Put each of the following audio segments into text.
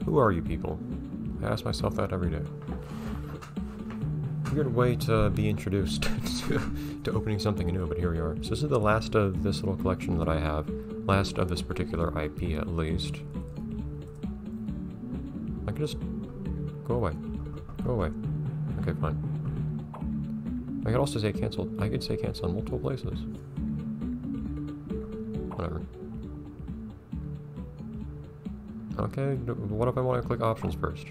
Who are you people? I ask myself that every day. Weird way to be introduced to opening something new, but here we are. So this is the last of this little collection that I have. Last of this particular IP, at least. I could just... go away. Go away. Okay, fine. I could also say cancel. I could say cancel in multiple places. Whatever. Okay, what if I want to click options first?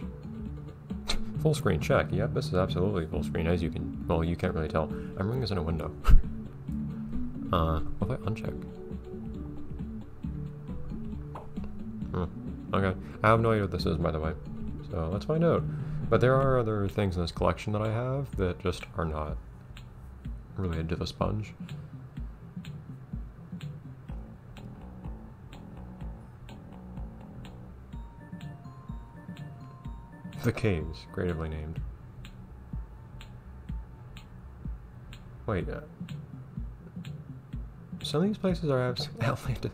Full screen, check. Yep, this is absolutely full screen, as you can... well, you can't really tell. I'm running this in a window. What if I uncheck? Okay. I have no idea what this is, by the way. So, let's find out. But there are other things in this collection that I have that just are not related to the sponge. The caves, creatively named. Wait, some of these places are Atlantis.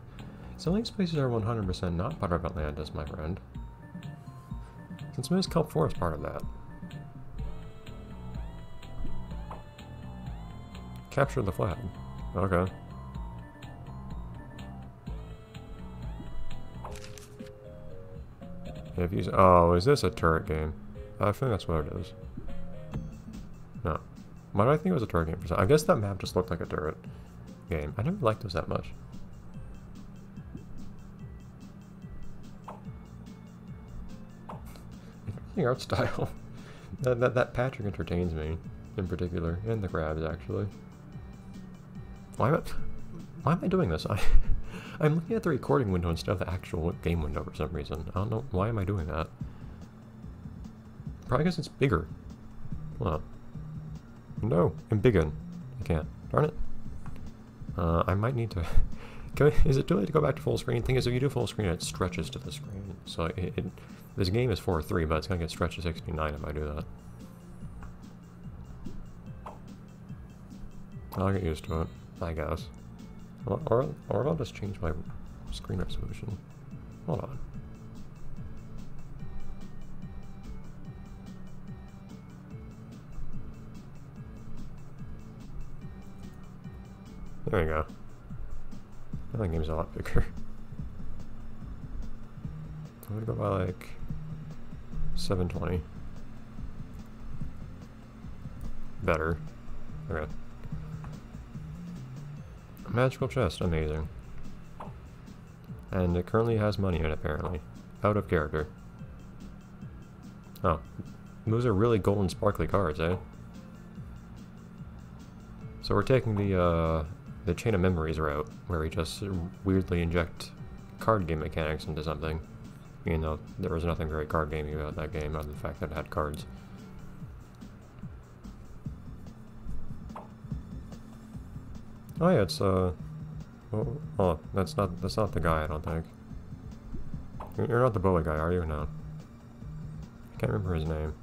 Some of these places are 100% not part of Atlantis, my friend. Since Miss Kelp 4 is part of that. Capture the flag. Okay. If you, oh, is this a turret game? I think that's what it is. No. Why do I think it was a turret game? I guess that map just looked like a turret game. I never liked those that much. Interesting art style. that Patrick entertains me, in particular, and the crabs actually. Why am I doing this? I'm looking at the recording window instead of the actual game window for some reason. I don't know. Why am I doing that? Probably because it's bigger. Well, no, I'm bigger. I can't. Darn it. I might need to... is it too late to go back to full screen? The thing is, if you do full screen, it stretches to the screen. So this game is 4:3, but it's going to get stretched to 69 if I do that. I'll get used to it, I guess. Or I'll just change my screen resolution. Hold on. There we go. That game's a lot bigger. I'm gonna go by like 720. Better. Okay. Magical chest, amazing. And it currently has money in it, apparently. Out of character. Oh. Those are really golden sparkly cards, eh? So we're taking the chain of memories route, where we just weirdly inject card game mechanics into something. Even though there was nothing very card gamey about that game, other than the fact that it had cards. Oh yeah, it's oh, that's not the guy, I don't think. You're not the bully guy, are you? No. I can't remember his name.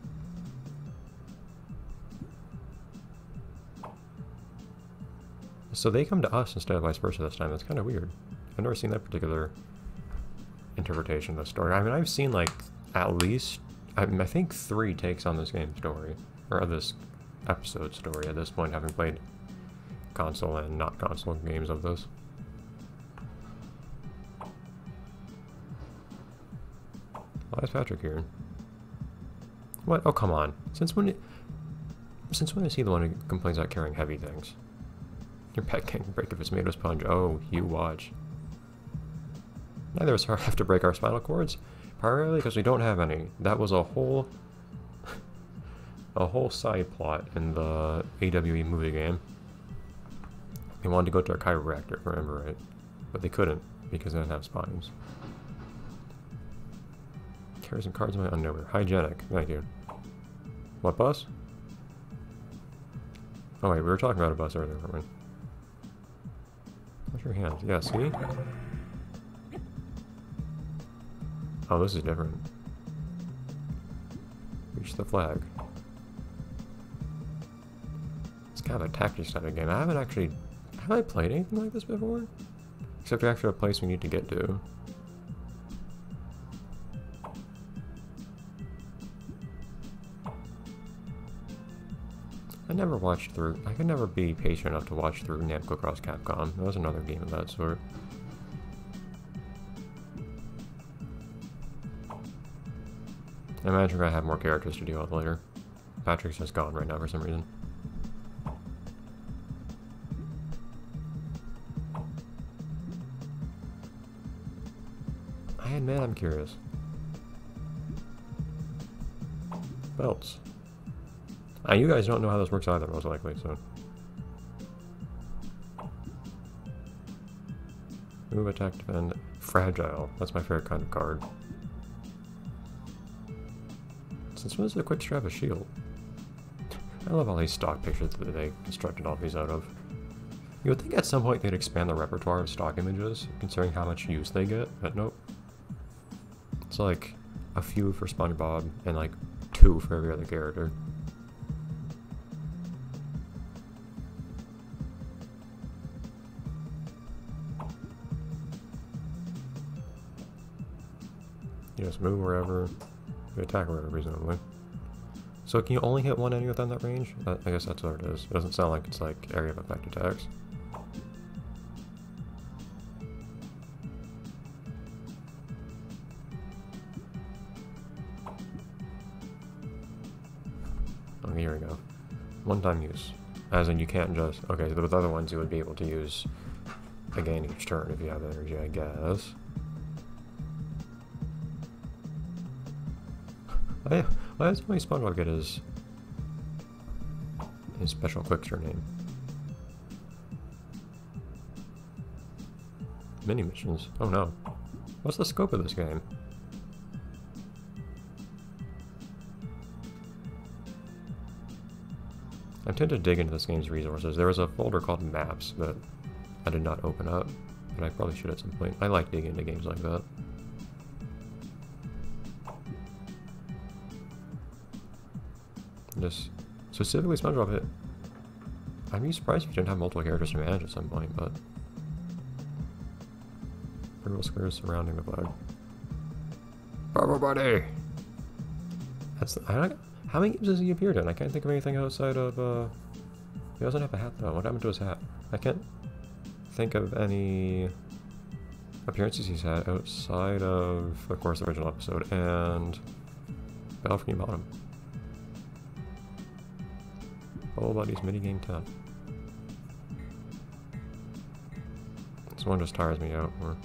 So they come to us instead of vice versa this time. That's kind of weird. I've never seen that particular interpretation of the story. I mean, I've seen like at least I think 3 takes on this game story, or this episode story at this point, having played console and not console games of this. Why is Patrick here? What? Oh, come on. Since when is he the one who complains about carrying heavy things? Your pet can't break if it's made of sponge. Oh, you watch. Neither of us have to break our spinal cords, primarily because we don't have any. That was a whole side plot in the AWE movie game. They wanted to go to a chiropractor, if I remember right, but they couldn't because they didn't have spines. Carry some cards in my underwear. Hygienic. Thank you. What bus? Oh wait, we were talking about a bus earlier, weren't we? What's your hand? Yeah, see? Oh, this is different. Reach the flag. It's kind of a tactics type of game. I haven't actually... Have I played anything like this before? Except for actually a place we need to get to. I never watched through. I could never be patient enough to watch through Namco Cross Capcom. That was another game of that sort. I imagine we're gonna have more characters to deal with later. Patrick's just gone right now for some reason. I admit I'm curious. Belts. You guys don't know how this works either, most likely, so. Move, attack, defend. Fragile. That's my favorite kind of card. Since when is the quick strap a shield? I love all these stock pictures that they constructed all these out of. You would think at some point they'd expand the repertoire of stock images, considering how much use they get, but nope. It's like a few for Spongebob and like 2 for every other character. You just move wherever, you attack wherever, presumably. So can you only hit one enemy within that range? I guess that's what it is. It doesn't sound like it's like area of effect attacks. Okay, here we go. One-time use. As in you can't just... Okay, so with other ones you would be able to use again each turn if you have energy, I guess. Why does only SpongeBob get his special quickster name? Mini missions. Oh no. What's the scope of this game? I'm tempted to dig into this game's resources. There was a folder called Maps that I did not open up, but I probably should at some point. I like digging into games like that. Just specifically SpongeBob I'd be surprised if you didn't have multiple characters to manage at some point, but purple squares surrounding the flag. Bubble Buddy! That's how many games has he appeared in? I can't think of anything outside of he doesn't have a hat though. What happened to his hat? I can't think of any appearances he's had outside of course, the original episode and Battle for New Bottom. Bubble Buddy's minigame 10. This one just tires me out more.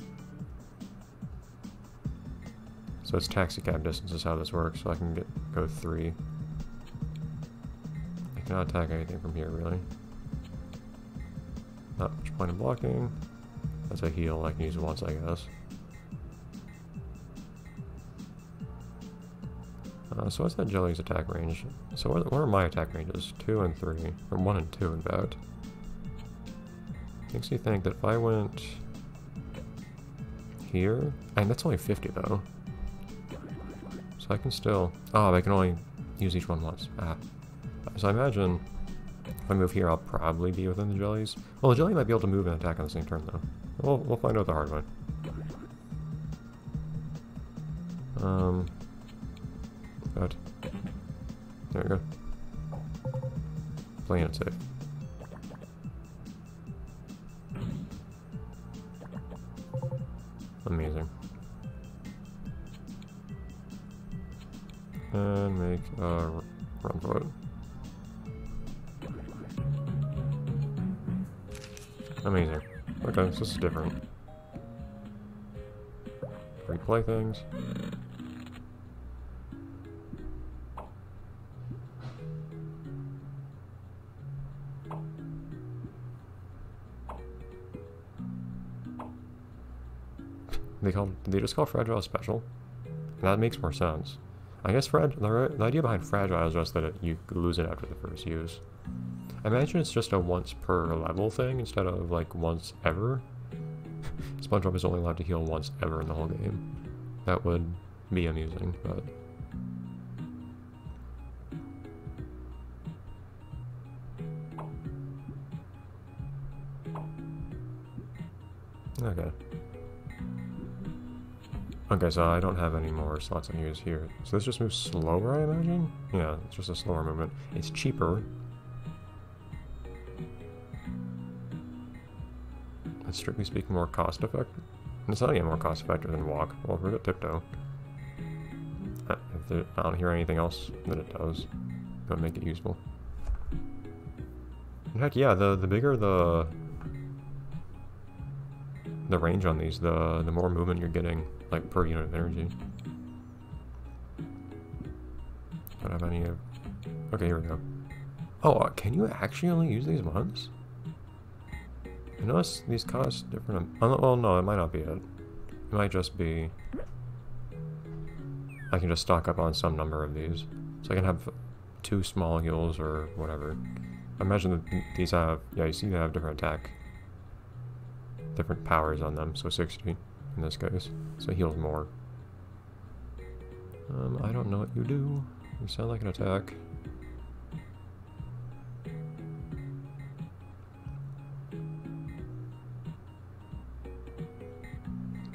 So it's taxi cab distance is how this works, so I can go 3. I cannot attack anything from here, really. Not much point in blocking. That's a heal, I can use it once, I guess. So what's that jelly's attack range? So what are my attack ranges? 2 and 3. Or 1 and 2, in fact. Makes me think that if I went here... And that's only 50, though. So I can still... Oh, I can only use each one once. Ah. So I imagine if I move here, I'll probably be within the jellies. Well, the jelly might be able to move and attack on the same turn, though. We'll find out the hard way. But there we go. Playing it safe. Amazing. And make a run for it. Amazing. Okay, so this is different. Replay things. They just call Fragile special? And that makes more sense. I guess the idea behind Fragile is just that you lose it after the first use. I imagine it's just a once per level thing instead of like once ever. SpongeBob is only allowed to heal once ever in the whole game. That would be amusing, but... Okay. Okay, so I don't have any more slots I can use here. So this just moves slower, I imagine? Yeah, it's just a slower movement. It's cheaper. it's strictly speaking more cost effective. It's not even more cost effective than walk. Well, we're at tiptoe. I don't hear anything else that it does that would make it useful. In fact, yeah, the bigger the range on these, the more movement you're getting, like, per unit of energy. Don't have any of... Okay, here we go. Oh, can you actually only use these once? I notice these cost different... Oh, well, no, it might not be it. It might just be... I can just stock up on some number of these. So I can have 2 small heals or whatever. I imagine that these have... Yeah, you see they have different attack. Different powers on them, so 60 in this case. So it heals more. I don't know what you do. You sound like an attack.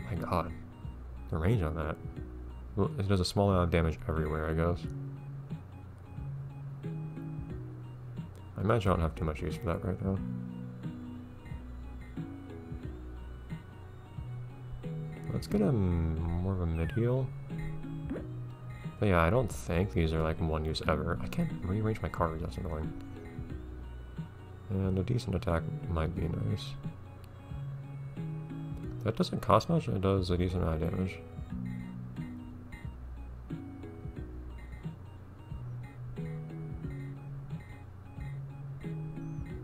My god. The range on that. Well, it does a small amount of damage everywhere, I guess. I imagine I don't have too much use for that right now. Let's get a more of a mid-heal. But yeah, I don't think these are like one use ever. I can't rearrange my cards, that's annoying. And a decent attack might be nice. That doesn't cost much, it does a decent amount of damage.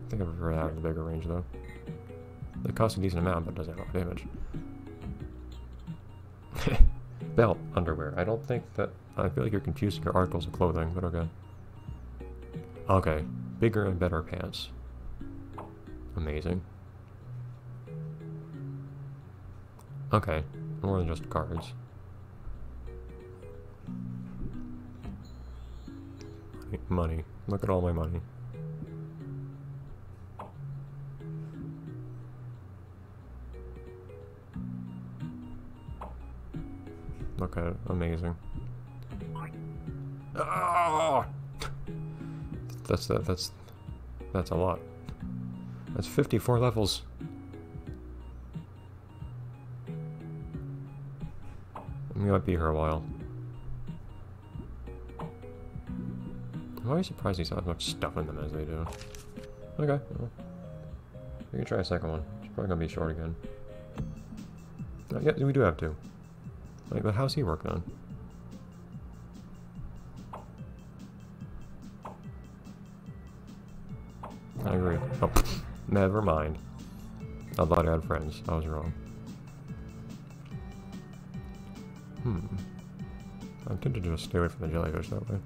I think I prefer to have the bigger range though. It costs a decent amount, but does a lot of damage. Belt, underwear. I don't think that... I feel like you're confusing your articles of clothing, but okay. Okay. Bigger and better pants. Amazing. Okay. More than just cards. Money. Look at all my money. Look at it. Amazing. Oh! That's a lot. That's 54 levels. We might be here a while. I'm always surprised these have as much stuff in them as they do. Okay, well, we can try a second one. It's probably gonna be short again. Yeah, we do have to. Like, but how's he work then? I agree. Oh, never mind. I thought I had friends. I was wrong. I'm tempted to just stay away from the jellyfish that way.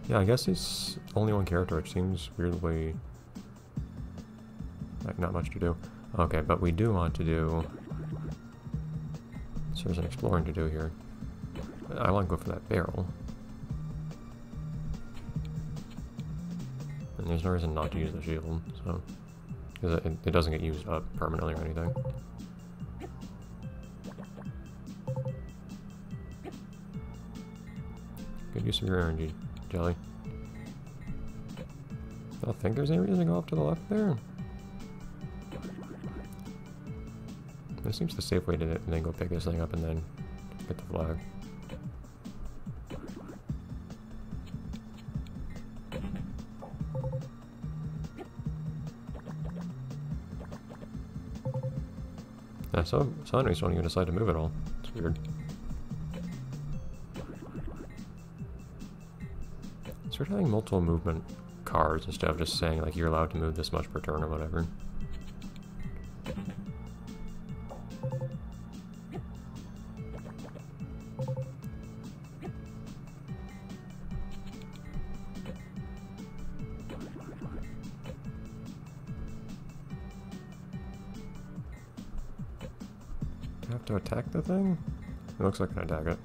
Yeah, I guess he's only one character, which seems weirdly... like, not much to do. Okay, but we do want to do... So there's an exploring to do here. I want to go for that barrel. And there's no reason not to use the shield, so... because it doesn't get used up permanently or anything. Good use of your energy, Jelly. I don't think there's any reason to go off to the left there. This seems the safe way to then go pick this thing up and then get the flag. Yeah, so anyways, don't even decide to move at all. It's weird. Start having multiple movement cards instead of just saying like you're allowed to move this much per turn or whatever. Do I have to attack the thing? It looks like I can attack it.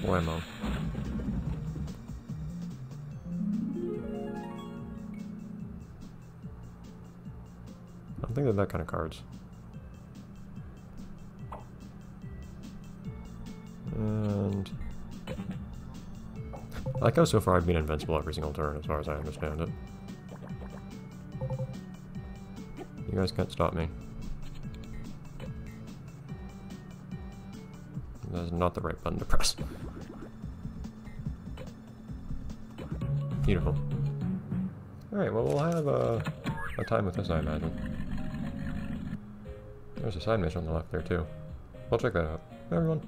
Blammo. I don't think they're that kind of cards. And I like how so far I've been invincible every single turn, as far as I understand it. You guys can't stop me. That is not the right button to press. Beautiful. Alright, well, we'll have a time with this, I imagine. There's a side mission on the left there, too. We'll check that out. Bye, everyone.